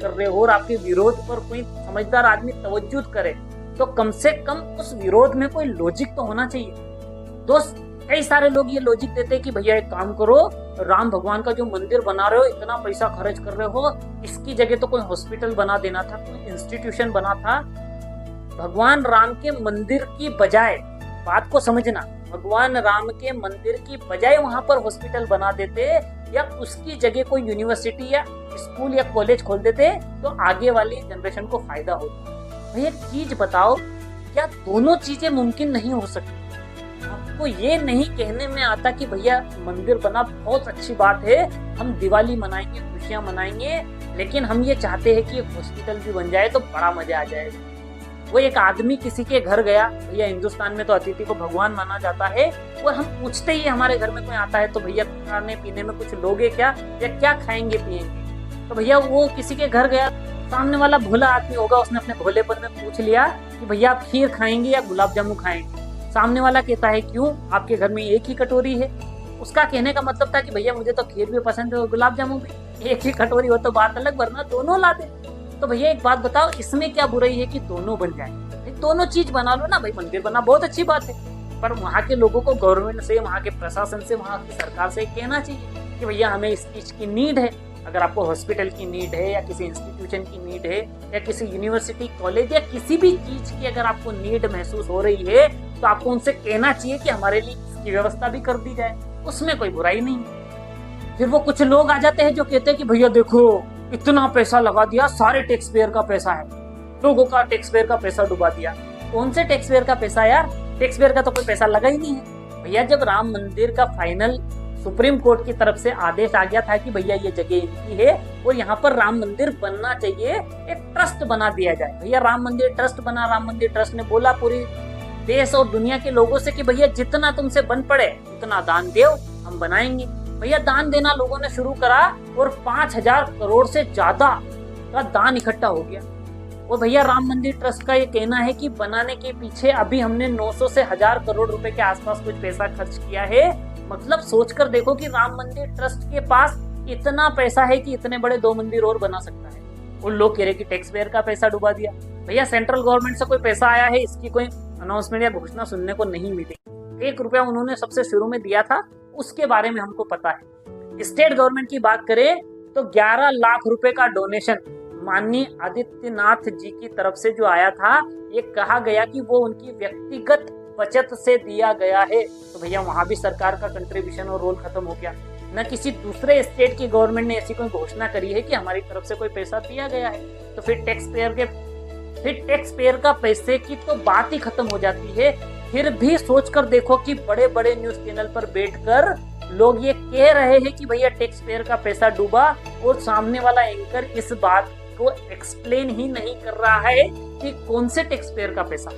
कर रहे हो और आपके विरोध पर कोई समझदार आदमी तवज्जो करे, तो कम से कम उस विरोध में कोई लॉजिक तो होना चाहिए। दोस्त, कई सारे लोग ये लॉजिक देते हैं कि भैया एक काम करो, राम भगवान का जो मंदिर बना रहे हो, इतना पैसा खर्च कर रहे हो, इसकी जगह तो कोई हॉस्पिटल बना देना था, कोई इंस्टीट्यूशन बना था। भगवान राम के मंदिर की बजाय, बात को समझना, भगवान राम के मंदिर की बजाय वहां पर हॉस्पिटल बना देते या उसकी जगह कोई यूनिवर्सिटी या स्कूल या कॉलेज खोल देते तो आगे वाली जनरेशन को फायदा होता। भाई एक चीज बताओ, क्या दोनों चीजें मुमकिन नहीं हो सकती? आपको ये नहीं कहने में आता कि भैया मंदिर बना बहुत अच्छी बात है, हम दिवाली मनाएंगे, खुशियां मनाएंगे, लेकिन हम ये चाहते हैं कि एक हॉस्पिटल भी बन जाए तो बड़ा मजा आ जाएगा। वो एक आदमी किसी के घर गया, भैया हिंदुस्तान में तो अतिथि को भगवान माना जाता है, और हम पूछते ही हमारे घर में कोई आता है तो भैया खाने पीने में कुछ लोगे क्या, या क्या खाएंगे पिएंगे? तो भैया वो किसी के घर गया, सामने वाला भोला आदमी होगा, उसने अपने भोलेपन में पूछ लिया कि भैया आप खीर खाएंगे या गुलाब जामुन खाएंगे? सामने वाला कहता है क्यों, आपके घर में एक ही कटोरी है। उसका कहने का मतलब था कि भैया मुझे तो खीर भी पसंद है और गुलाब जामुन भी, एक ही कटोरी हो तो बात अलग, वरना दोनों ला दे। तो भैया एक बात बताओ, इसमें क्या बुराई है कि दोनों बन जाए? दोनों चीज बना लो ना भाई, मंदिर बना बहुत अच्छी बात है, पर वहाँ के लोगों को गवर्नमेंट से, वहाँ के प्रशासन से, वहाँ की सरकार से कहना चाहिए कि भैया हमें इस चीज की नीड है। अगर आपको हॉस्पिटल की नीड है या किसी इंस्टीट्यूशन की नीड है या किसी यूनिवर्सिटी, कॉलेज या किसी भी चीज की अगर आपको नीड महसूस हो रही है, तो आपको उनसे कहना चाहिए कि हमारे लिए इसकी व्यवस्था भी कर दी जाए, उसमें कोई बुराई नहीं। फिर वो कुछ लोग आ जाते हैं जो कहते हैं कि भैया देखो इतना पैसा लगा दिया, सारे टैक्स पेयर का पैसा है, लोगों का टैक्स पेयर का पैसा डुबा दिया। कौन से टैक्स पेयर का पैसा यार? टैक्स पेयर का तो कोई पैसा लगा ही नहीं है। भैया जब राम मंदिर का फाइनल सुप्रीम कोर्ट की तरफ से आदेश आ गया था कि भैया ये जगह इनकी है और यहाँ पर राम मंदिर बनना चाहिए, एक ट्रस्ट बना दिया जाए। भैया राम मंदिर ट्रस्ट बना, राम मंदिर ट्रस्ट ने बोला पूरी देश और दुनिया के लोगों से कि भैया जितना तुमसे बन पड़े उतना दान दो, हम बनाएंगे। भैया दान देना लोगों ने शुरू करा और 5,000 करोड़ से ज्यादा का दान इकट्ठा हो गया। और भैया राम मंदिर ट्रस्ट का ये कहना है कि बनाने के पीछे अभी हमने 900 से 1,000 करोड़ रुपए के आसपास कुछ पैसा खर्च किया है। मतलब सोचकर देखो कि राम मंदिर ट्रस्ट के पास इतना पैसा है कि इतने बड़े 2 मंदिर और बना सकता है। उन लोग कह रहे कि टैक्स पेयर का पैसा डुबा दिया। भैया सेंट्रल गवर्नमेंट से कोई पैसा आया है, इसकी कोई अनाउंसमेंट या घोषणा सुनने को नहीं मिली। 1 रुपया उन्होंने सबसे शुरू में दिया था, उसके बारे में हमको पता है। स्टेट गवर्नमेंट की बात करें तो 11 लाख रुपए का डोनेशन माननीय आदित्यनाथ जी की तरफ से जो आया था, ये कहा गया कि वो उनकी व्यक्तिगत बचत से दिया गया है। तो भैया वहां भी सरकार का कंट्रीब्यूशन और रोल खत्म हो गया। न किसी दूसरे स्टेट की गवर्नमेंट ने ऐसी कोई घोषणा करी है कि हमारी तरफ से कोई पैसा दिया गया है। तो फिर टैक्स पेयर का पैसे की तो बात ही खत्म हो जाती है। फिर भी सोचकर देखो कि बड़े बड़े न्यूज चैनल पर बैठकर लोग ये कह रहे हैं कि भैया टैक्स पेयर का पैसा डूबा, और सामने वाला एंकर इस बात को एक्सप्लेन ही नहीं कर रहा है कि कौन से टैक्स पेयर का पैसा।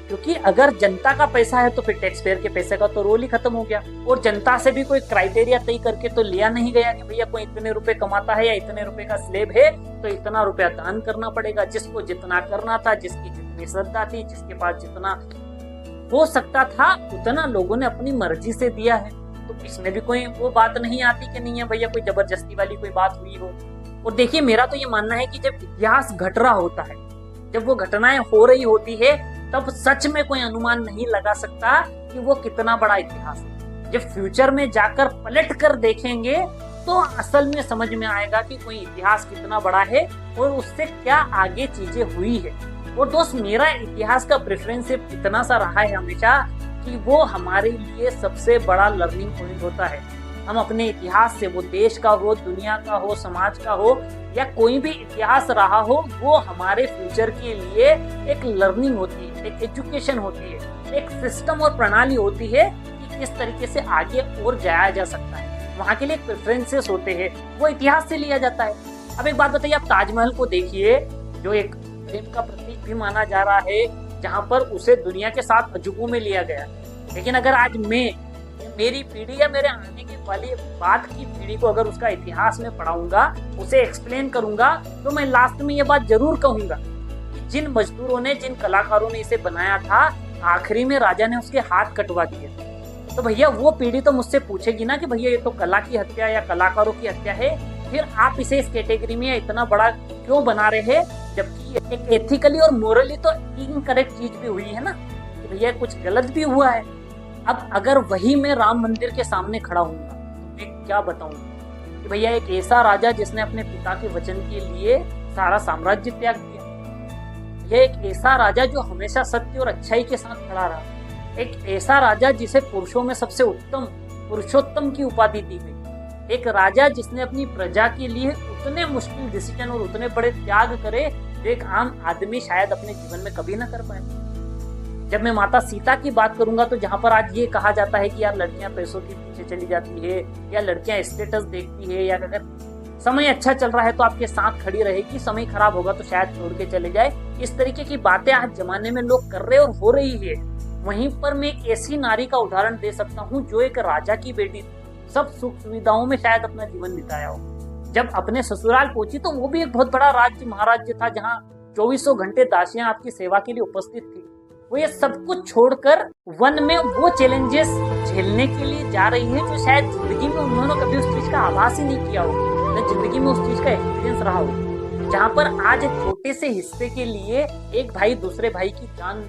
क्योंकि अगर जनता का पैसा है तो फिर टैक्स पेयर के पैसे का तो रोल ही खत्म हो गया। और जनता से भी कोई क्राइटेरिया तय करके तो लिया नहीं गया कि भैया कोई इतने रुपए कमाता है या इतने रुपए का स्लेब है तो इतना रुपया दान करना पड़ेगा। जिसको जितना करना था, जिसकी जितनी श्रद्धा थी, जिसके पास जितना हो सकता था, उतना लोगों ने अपनी मर्जी से दिया है। तो इसमें भी कोई वो बात नहीं आती कि नहीं है भैया कोई जबरदस्ती वाली कोई बात हुई हो। और देखिए मेरा तो ये मानना है कि जब इतिहास घट रहा होता है, जब वो घटनाएं हो रही होती है, तब सच में कोई अनुमान नहीं लगा सकता कि वो कितना बड़ा इतिहास है। जब फ्यूचर में जाकर पलट कर देखेंगे तो असल में समझ में आएगा कि कोई इतिहास कितना बड़ा है और उससे क्या आगे चीजें हुई है। और दोस्त, मेरा इतिहास का प्रेफरेंस सिर्फ इतना सा रहा है हमेशा कि वो हमारे लिए सबसे बड़ा लर्निंग पॉइंट होता है। हम अपने इतिहास से, वो देश का हो, दुनिया का हो, समाज का हो, या कोई भी इतिहास रहा हो, वो हमारे फ्यूचर के लिए एक लर्निंग होती है, एक एजुकेशन होती है, एक सिस्टम और प्रणाली होती है कि किस तरीके से आगे और जाया जा सकता है। वहाँ के लिए प्रेफरेंसेस होते हैं, वो इतिहास से लिया जाता है। अब एक बात बताइए, आप ताजमहल को देखिए, जो एक प्रेम का प्रतीक भी माना जा रहा है, जहाँ पर उसे दुनिया के 7 अजूबों में लिया गया। लेकिन अगर आज मेरी पीढ़ी या मेरे आने के वाली बाद की पीढ़ी को अगर उसका इतिहास में पढ़ाऊंगा, उसे एक्सप्लेन करूंगा, तो मैं लास्ट में ये बात जरूर कहूंगा कि जिन मजदूरों ने, जिन कलाकारों ने इसे बनाया था, आखिरी में राजा ने उसके हाथ कटवा दिए थे। तो भैया वो पीढ़ी तो मुझसे पूछेगी ना कि भैया ये तो कला की हत्या या कलाकारों की हत्या है, फिर आप इसे इस कैटेगरी में इतना बड़ा क्यों बना रहे हैं, जबकि एक एथिकली और मोरली तो इनकरेक्ट चीज भी हुई है ना, कि भैया कुछ गलत भी हुआ है। अब अगर वही मैं राम मंदिर के सामने खड़ा हूँगा तो मैं क्या बताऊंगा कि भैया एक ऐसा राजा जिसने अपने पिता के वचन के लिए सारा साम्राज्य त्याग दिया, यह एक ऐसा राजा जो हमेशा सत्य और अच्छाई के साथ खड़ा रहा, एक ऐसा राजा जिसे पुरुषों में सबसे उत्तम पुरुषोत्तम की उपाधि दी गई, एक राजा जिसने अपनी प्रजा के लिए उतने मुश्किल डिसीजन और उतने बड़े त्याग करे जो एक आम आदमी शायद अपने जीवन में कभी ना कर पाए। जब मैं माता सीता की बात करूंगा तो जहां पर आज ये कहा जाता है कि यार लड़कियां पैसों के पीछे चली जाती है, या लड़कियां स्टेटस देखती है, या अगर समय अच्छा चल रहा है तो आपके साथ खड़ी रहेगी, समय खराब होगा तो शायद छोड़ के चले जाए, इस तरीके की बातें आज जमाने में लोग कर रहे और हो रही है। वहीं पर मैं एक ऐसी नारी का उदाहरण दे सकता हूँ जो एक राजा की बेटी थी, सब सुख सुविधाओं में शायद अपना जीवन बिताया हो, जब अपने ससुराल पहुंची तो वो भी एक बहुत बड़ा राज्य महाराज्य था जहाँ 2400 घंटे दासियां आपकी सेवा के लिए उपस्थित थी। वो ये सब कुछ छोड़कर वन में वो चैलेंजेस झेलने के लिए जा रही है जो शायद जिंदगी में उन्होंने कभी उस चीज का आभास ही नहीं किया हो, न जिंदगी में उस चीज का एक्सपीरियंस रहा हो। जहाँ पर आज एक छोटे से हिस्से के लिए एक भाई दूसरे भाई की जान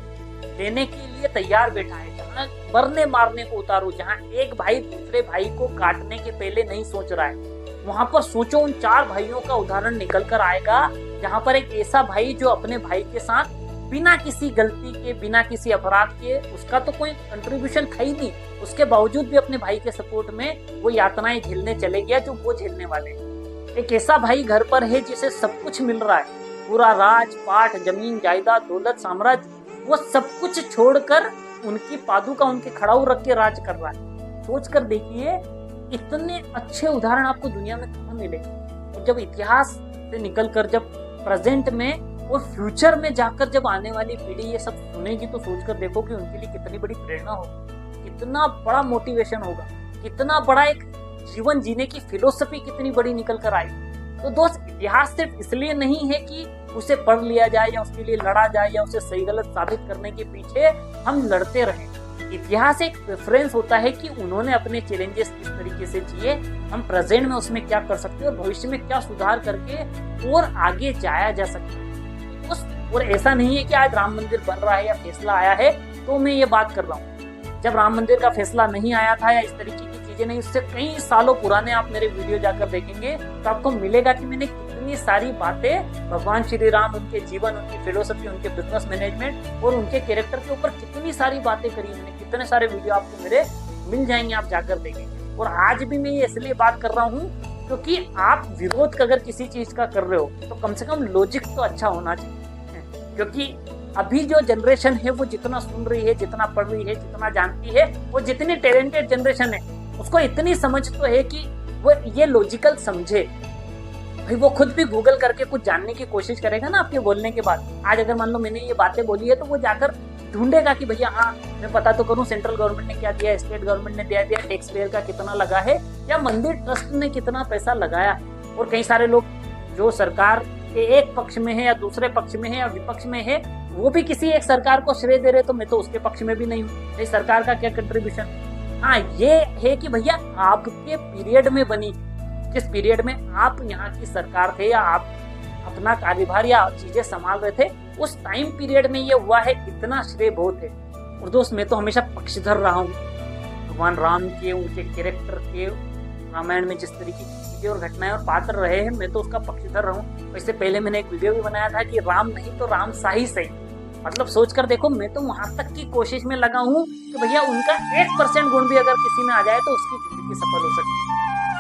देने के लिए तैयार बैठा है, जहाँ मरने मारने को उतारो, जहाँ एक भाई दूसरे भाई को काटने के पहले नहीं सोच रहा है, वहां पर सोचो उन 4 भाइयों का उदाहरण निकल कर आएगा जहां पर एक ऐसा भाई जो अपने भाई के साथ बिना किसी गलती के, बिना किसी अपराध के, उसका तो कोई कंट्रीब्यूशन था ही नहीं, उसके बावजूद भी अपने भाई के सपोर्ट में वो यातनाएं झेलने चले गया जो वो झेलने वाले। एक ऐसा भाई घर पर है जिसे सब कुछ मिल रहा है, पूरा राज पाट, जमीन जायदाद, दौलत, साम्राज्य, वो सब कुछ छोड़कर उनकी पादुका उनके खड़ाऊ रख के राज कर रहा है। सोच कर देखिए इतने अच्छे उदाहरण आपको दुनिया में कहाँ मिलेंगे। और जब इतिहास से निकलकर जब प्रेजेंट में और फ्यूचर में जाकर जब आने वाली पीढ़ी ये सब सुनेगी तो सोचकर देखो कि उनके लिए कितनी बड़ी प्रेरणा होगी, कितना बड़ा मोटिवेशन होगा, कितना बड़ा एक जीवन जीने की फिलोसफी कितनी बड़ी निकल कर आई। तो दोस्त, इतिहास सिर्फ इसलिए नहीं है कि उसे पढ़ लिया जाए या उसके लिए लड़ा जाए या उसे सही गलत साबित करने के पीछे हम लड़ते रहें। इतिहास एक रेफरेंस होता है कि उन्होंने अपने चैलेंजेस किस तरीके से जिए, हम प्रेजेंट में उसमें क्या कर सकते हैं और भविष्य में क्या सुधार करके और आगे जाया जा सकता है। और ऐसा नहीं है कि आज राम मंदिर बन रहा है या फैसला आया है तो मैं ये बात कर रहा हूँ। जब राम मंदिर का फैसला नहीं आया था या इस तरीके की चीजें नहीं, उससे कई सालों पुराने आप मेरे वीडियो जाकर देखेंगे तो आपको मिलेगा कि मैंने कितनी सारी बातें भगवान श्री राम, उनके जीवन, उनकी फिलोसफी, उनके बिजनेस मैनेजमेंट और उनके कैरेक्टर के ऊपर कितनी सारी बातें करी मैंने। कितने सारे वीडियो आपको मेरे मिल जाएंगे, आप जाकर देखेंगे। और आज भी मैं ये इसलिए बात कर रहा हूँ क्योंकि आप विरोध अगर किसी चीज का कर रहे हो तो कम से कम लॉजिक तो अच्छा होना चाहिए। क्योंकि अभी जो जनरेशन है वो जितना सुन रही है, जितना पढ़ रही है, जितना जानती है, वो जितनी टैलेंटेड जनरेशन है, उसको इतनी समझ तो है कि वो ये लॉजिकल समझे। भाई वो खुद भी गूगल करके कुछ जानने की कोशिश करेगा ना आपके बोलने के बाद। आज अगर मान लो मैंने ये बातें बोली है तो वो जाकर ढूंढेगा कि भैया हाँ मैं पता तो करूं सेंट्रल गवर्नमेंट ने क्या दिया, स्टेट गवर्नमेंट ने दिया, टैक्स पेयर का कितना लगा है, या मंदिर ट्रस्ट ने कितना पैसा लगाया है। और कई सारे लोग जो सरकार के एक पक्ष में है या दूसरे पक्ष में है या विपक्ष में है, वो भी किसी एक सरकार को श्रेय दे रहे, तो मैं तो उसके पक्ष में भी नहीं हूँ, नहीं सरकार का क्या कंट्रीब्यूशन। हाँ ये है कि भैया आपके पीरियड में बनी, जिस पीरियड में आप यहाँ की सरकार थे या आप अपना कार्यभार या चीजें संभाल रहे थे, उस टाइम पीरियड में ये हुआ है, इतना श्रेय बहुत है। और दोस्त मैं तो हमेशा पक्षधर रहा हूँ भगवान राम के, उनके कैरेक्टर के, रामायण में जिस तरीके की चीजें और घटनाएं और पात्र रहे हैं, मैं तो उसका पक्षधर रहा हूँ। इससे पहले मैंने एक वीडियो भी बनाया था कि राम नहीं तो राम सा सही। मतलब सोच कर देखो, मैं तो वहां तक की कोशिश में लगा हूँ कि भैया उनका 1% गुण भी अगर किसी में आ जाए तो उसकी जिंदगी सफल हो सकती है।